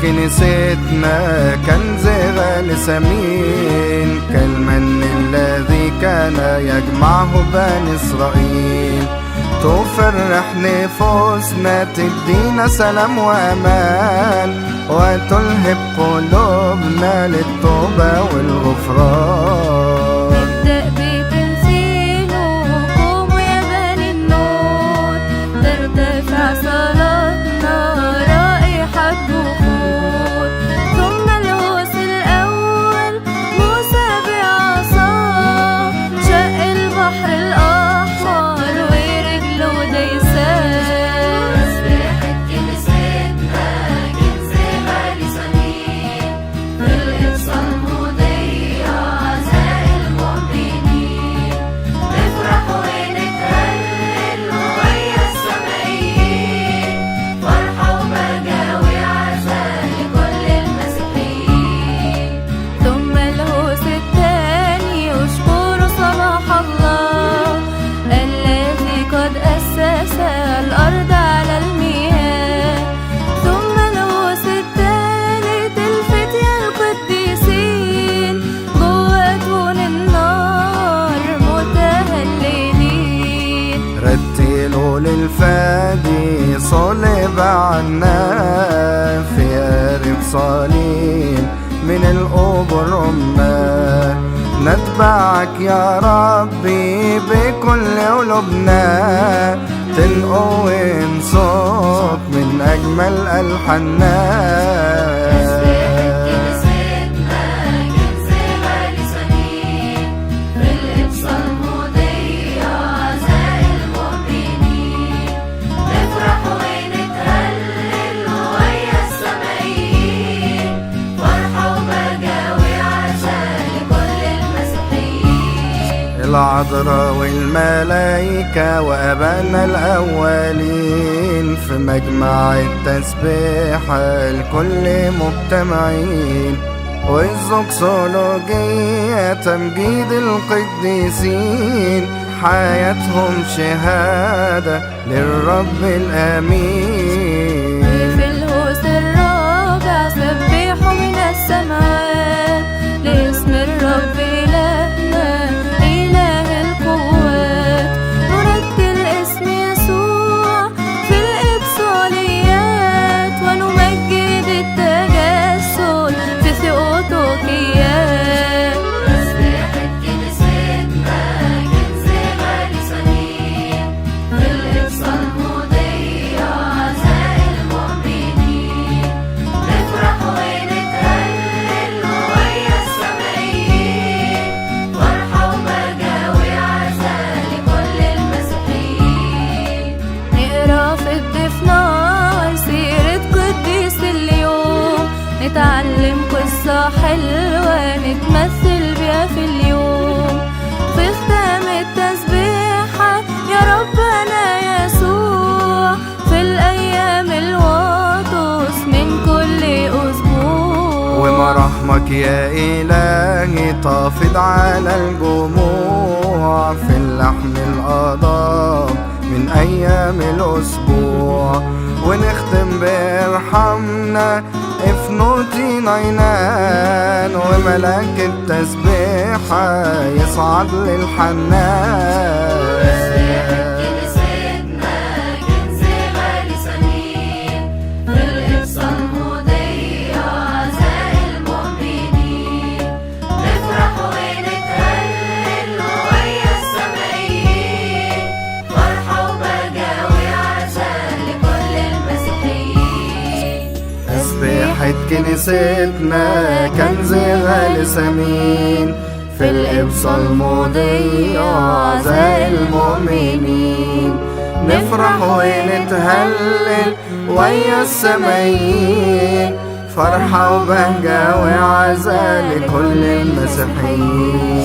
كنيستنا كنز غالي ثمين، كالمن الذي كان يجمعه بني إسرائيل. تفرح نفوسنا، تدينا سلام وأمان، وتلهب قلوبنا للتوبة والغفران. نبدأ بتنسيل وقوموا يا بني النور، ترتفع صلاتنا رائحة بخور. ثم الهوس الأول موسى بعصاه شق البحر الأحمر ورجله دايساه. تسبيحة كنيستنا كنز غالي ثمين، في الإبصال مضيع عزاء المؤمنين. نفرح ونتهلل ويا السمائيين، فرحة وبهجة وعزاء لكل المسيحيين. ثم الهوس الثاني اشكروا صلاح الله الذي قد أسس الأرض على المياه. ثم الهوس الثالث الفتية القديسين جوه تون النار متهللين. رتلوا للفادي صلب عنا في قارب صليب من القبور أمنا. نتبعك يا ربي بكل قلوبنا، تنقوي صوت من أجمل ألحاننا. كنيستنا كنز غالي ثمين، في الإبصال مضيع عزاء المؤمنين. نفرح ونتهلل ويا السمائيين، فرحة وبهجة وعزاء لكل المسيحيين. العذراء والملائكة وأبانا الأولين في مجمع التسبيحة الكل مجتمعين. والزوكسولوجية تمجيد القديسين، حياتهم شهادة للرب الأمين. في الهوس الرابع سبحوا من السماوات لاسم الرب إلهنا إله القوات. نرتل اسم يسوع في الإبصاليات، ونمجد التجسد في ثيوتوكيات. تسبيحة كنيستنا كنز غالي ثمين، في الإبصال مضيع عزاء المؤمنين. نفرح ونتهلل ويا السمائيين، فرحة وبهجة وعزاء لكل المسيحيين. نقرا في الدفنار سيرة قديس اليوم، نتعلم قصة حلوة نتمثل بيها في اليوم. في ختام التسبيحة يا ربنا يسوع، في الأيام الوطس من كل أسبوع. ومراحمك يا إلهي تفيض على الجموع، في اللحم الأضام من أيام الأسبوع. ونختم بارحمنا افنوتي نينان، وملاك التسبيحة يصعد للحنان. كنيستنا كنز غالي ثمين، في الإبصال مضيع عزاء المؤمنين. نفرح ونتهلل ويا السمائيين، فرحة وبهجة وعزاء لكل المسيحيين. تسبيحة كنيستنا كنز غالي ثمين، في الإبصال مضيع عزاء المؤمنين. نفرح ونتهلل ويا السمائيين، فرحة وبهجة وعزاء لكل المسيحيين.